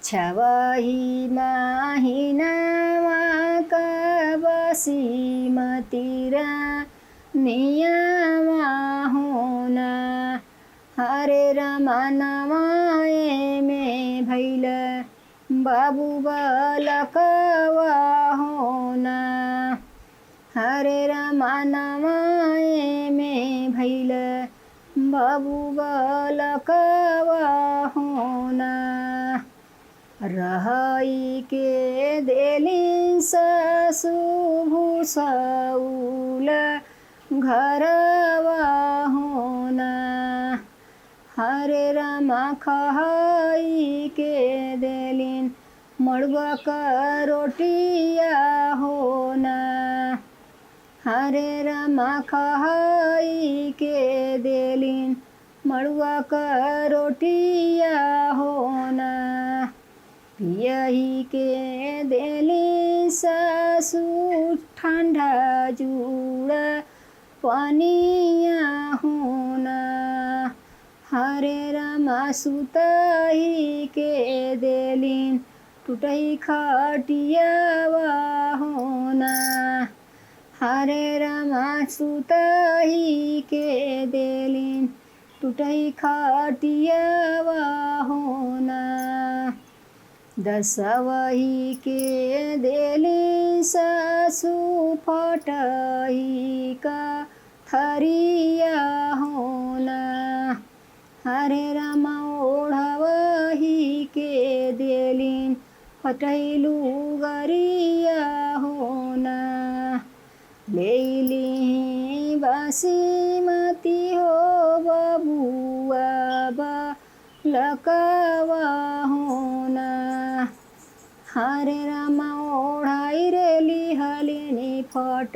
छवही माहिनामा कबसी मतिरा नियामा होना हरे रमनमाए में भैल बाबू बालकवा होना हरे रमनमाए में भैल बाबू बालकवा होना रहई के देलिन सासु भुसौल घरवा होना हरे रमा खहई के देलिन मड़ुआ का रोटिया होना हरे रमा खहई के देलिन मड़ुआ का रोटिया होना पियही के देली सासु ठंडा जुड़ा पानिया होना हरे रमा सुतही के देलिन टूटही खटियावा होना हरे रमा सुतही के देलिन टूटही खटियावा होना दसवही के देली सासु फटही का थरिया होना हरे रमा ओढ़वही के देलिन फटैलू गरिया होना लेली बासीमती हो बबुआ बालकवा होना हरे रमा ओढ़ाई रेली हलिनी फट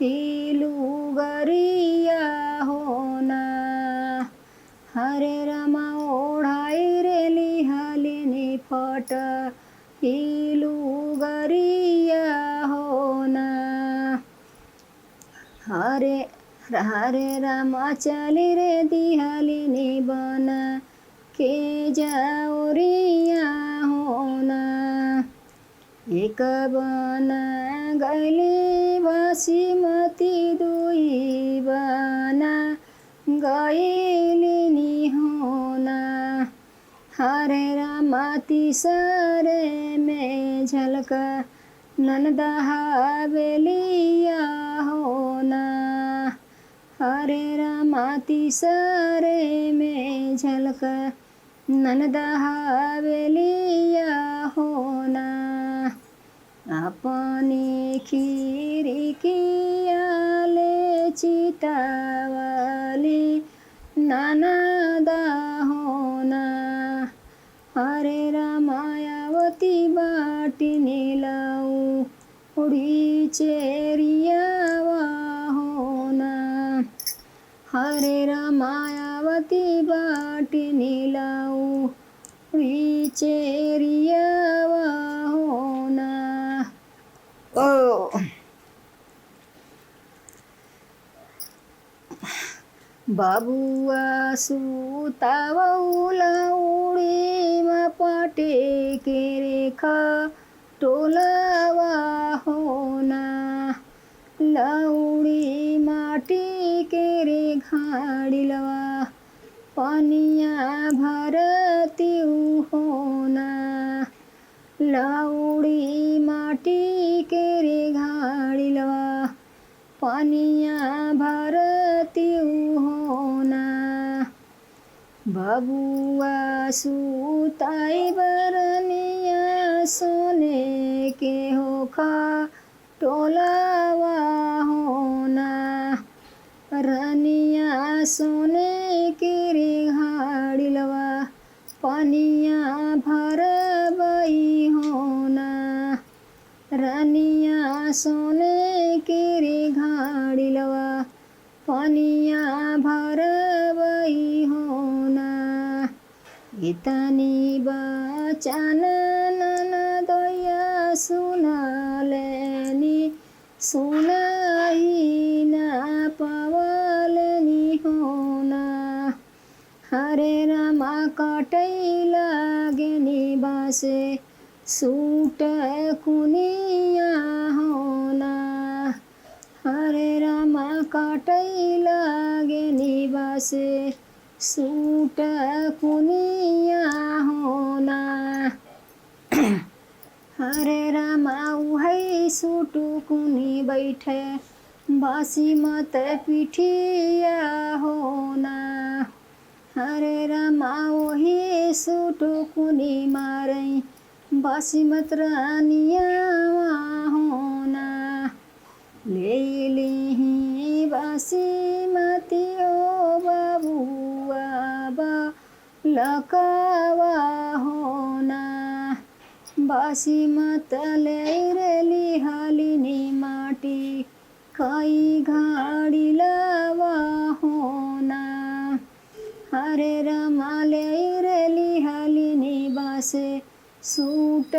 हिलू गरिया होना हरे रमा ओढ़ाई रेली हलिनी फट हिलू गरिया होना हरे रमा चली रे दिहलिनी बना के जाओरिया होना एक बना गैली बासीमती दुई बना गैलिनी होना हरे रमा तीसरे में झलका ननदा हवेलिया होना हरे रमा तीसरे में झलका ननदा हवेलिया होना अपनी खिड़किया ले चितावाली ननदा होना हरे रमायावती बाटी नीलाऊ उड़ी चेरियावा होना हरे रमायावती बाटी नीलाऊ उड़ी चेरियावा होना ओ बाबुआ सुतावला उड़ी में पाटे के रेखा टोलावा होना लौड़ी माटी के रे घाड़िलवा पनिया भरती होना लौड़ी माटी के रे घाड़िलवा पनिया भरती होना बबुआ सुताई बरनिया सोने के होखा टोलावा होना रनिया सोने के रे घाड़िलवा पनिया भरबई होना रनिया सोने के रे घाड़िलवा पनिया भरबई होना इतनी बचन ननदया सुनालेनी सुनाई ना पवलनी होना हरे रमा कटै लागेनी बासे सूट कुनिया होना हरे रामा काटै लागे निबासे सूट कुनिया होना हरे रामा उहै सूटु कुनी बैठे बासी मत पिठिया होना हरे रामा वही सूटु कुनी मारै बासी मत रानिया होना ले लिही बासी मती ओ बाबुआ बा लकावा होना बासी मत ले हालिनी माटी कई घाड़ी लावा होना हरे रामा ले हालिनी बासे सूट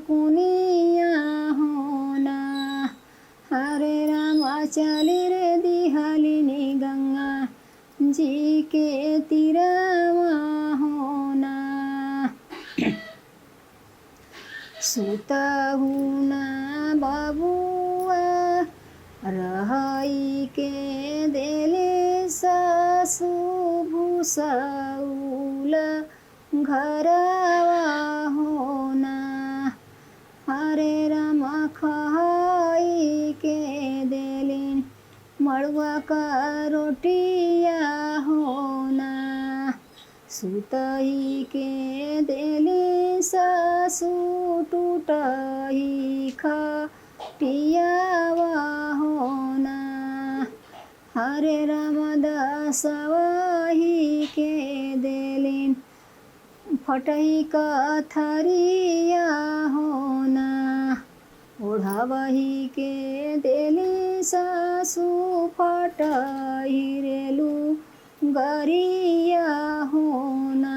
कुनिया होना हरे रामा चली रे दिहालिनी गंगा जी के तीरवा होना सुतहुना बाबुआ रहई के देले सासु भूसौल घरवा होना हरे रामा खाई के देलिन मड़ुआ का रोटिया होना सुतई के देली सासु टूटही खटियावा होना हरे रामा दसवाही के देलिन फटही कथरिया होना ओढ़ावही के देली सासु फटही रेलू गरिया होना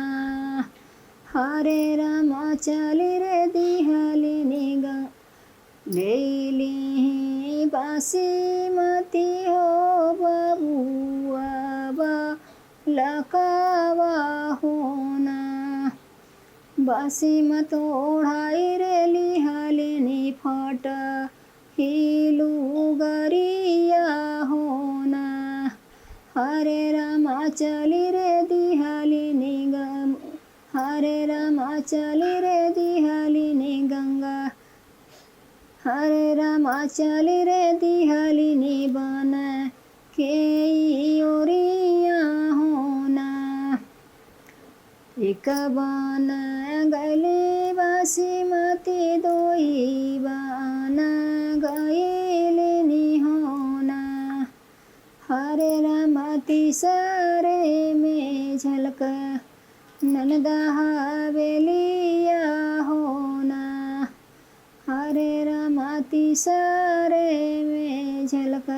हरे रामा चली रे दिहालिनी लेली बासी मती हो बाबुआ बा लकावा होना बासी मत ओढ़ाई रे लिहालिनी फट हिलू गरिया होना हरे रामा चली रे दिहालिनी हरे रामा चली रे दिहालिनी गंगा हरे रामा चली रे दिहालिनी बन के ओरिया होना एक बन गले बासी मती दोई बन गईलिनी होना हरे रामा तीसरे में झलक ननदा हवेलिया होना हरे रामा तीसरे में झलक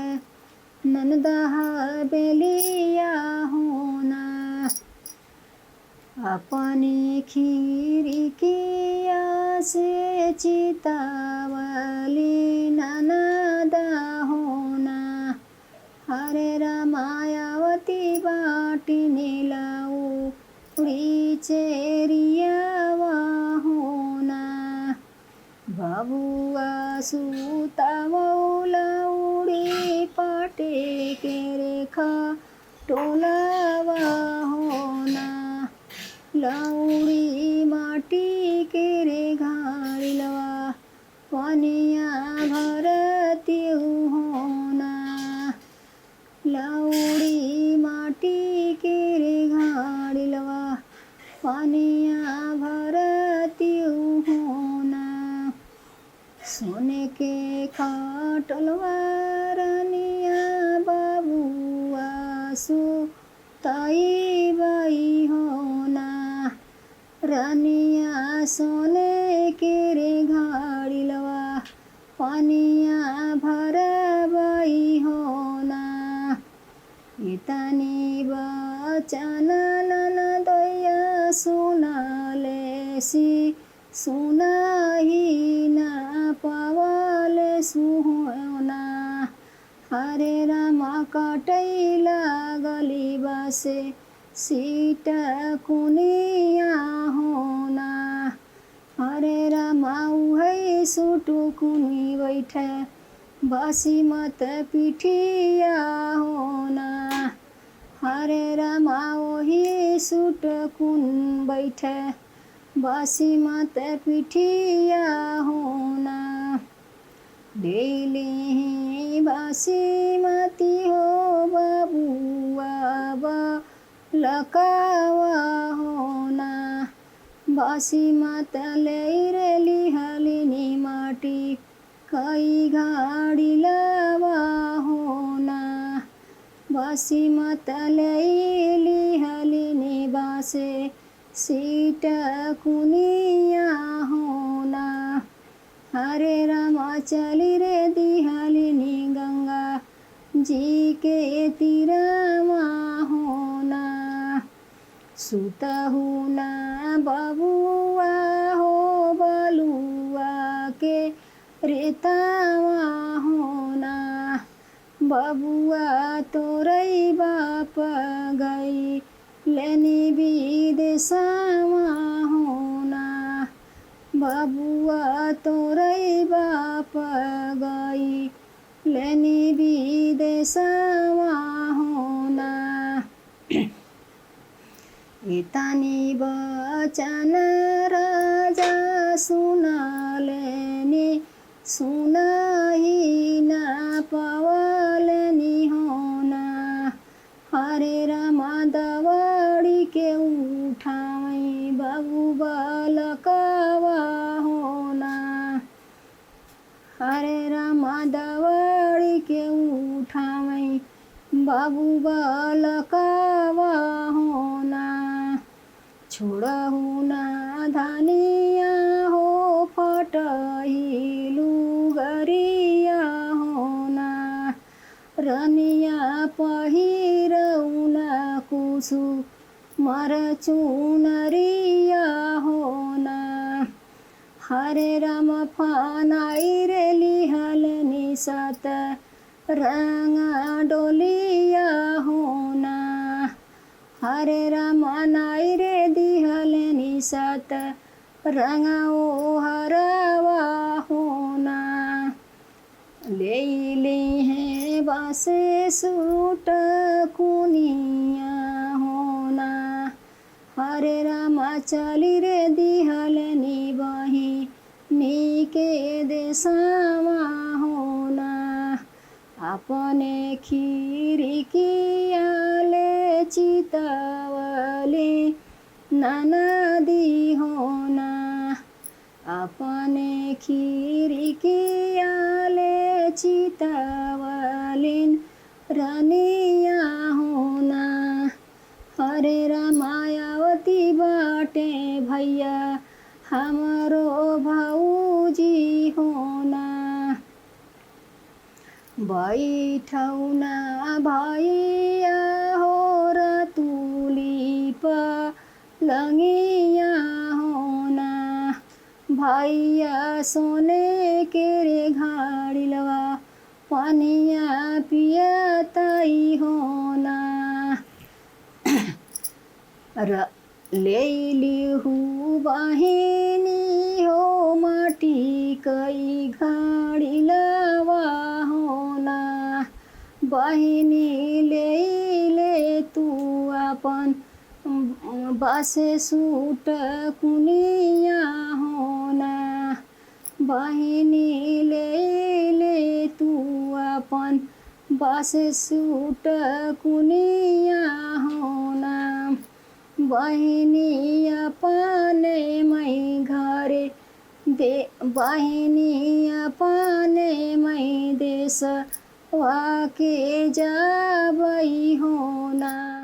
ननदा हवेलिया होना अपनी खिड़किया से चितावली ननदा होना हरे रामायावती बाटी नीलाऊ उड़ी चेरियावा होना बाबुआ सूता मौला उड़ी पाटे के रेखा टोलावा होना लौड़ी माटी के रे घाड़िलवा पनिया भरती होना लौड़ी माटी के रे घाड़िलवा पनिया भरती होना सोने के खाटलवा रानिया बाबुआ सुताई बाई होना रानिया सोने के रे घाड़िलवा पनिया भरबाई होना इतनी बचन ननदैया सुनाले सी सुनाही ना पावले सुहोना हरे रामा काटै लागली बासे सीट कुनिया होना हरे रामा उहै सुटु कुनी बैठे बासी मत पिठिया होना। हरे रामा ओही सुट कुन बैठे बासी मत पिठिया होना। डेली बासीमती हो बाबुआ लकावा होना। बासी मत ले लिहालिनी माटी कई घाड़ी लावा होना। बासी मत ले लिहालिनी बासे सीट कुनिया होना। हरे रामा चली रे दिहालिनी गंगा जी के तीरमा होना। सुतहु ना बबुआ हो बलुआ के रेतावा होना। बबुआ तोरै बाप गई लेनी विदेशमा होना। बबुआ तोरै बाप गई लेनी विदेशमा होना। यतानी बचन राजा सुनालेनी सुनाही ना पावलेनी होना। हरे रामा दवाड़ी के उठाई बाबू बालकावा होना। हरे रामा दवाड़ी के उठाई बाबू बालकावा होना। छोड़हु ना धनिया हो फटहिलु गरिया होना। रनिया पहिरौना कुसु मर चुनरिया होना। हरे राम फनाई रे लिहालिनी सात रंगा डोलिया होना। हरे राम नाई रे दिहालिनी सात रंगा ओ हरवा होना। ले है बासे सूट कुनिया होना। हरे रामा चली रे दिहालिनी बही नीके देशमा होना। अपने खिड़कियाले चितवले ननदी होना। अपने खिड़कियाले चितवलिन रनिया होना। हरे रामायावती बाटे भैया हमरो भौजी होना। बैठौना भैया हो रतुली पलंगिया होना। भैया सोने के रे घाड़िलवा पनिया पियतई होना। ले लिहु बहिनी हो माटी कई घाड़िलवा होना। बहिनी ले तू अपन बासे सूट कुनिया होना। बहिनी ले तू अपन बासे सूट कुनिया होना। बहिनी अपने मई घरे दे बहिनी अपने मई देश वाके जाबई होना।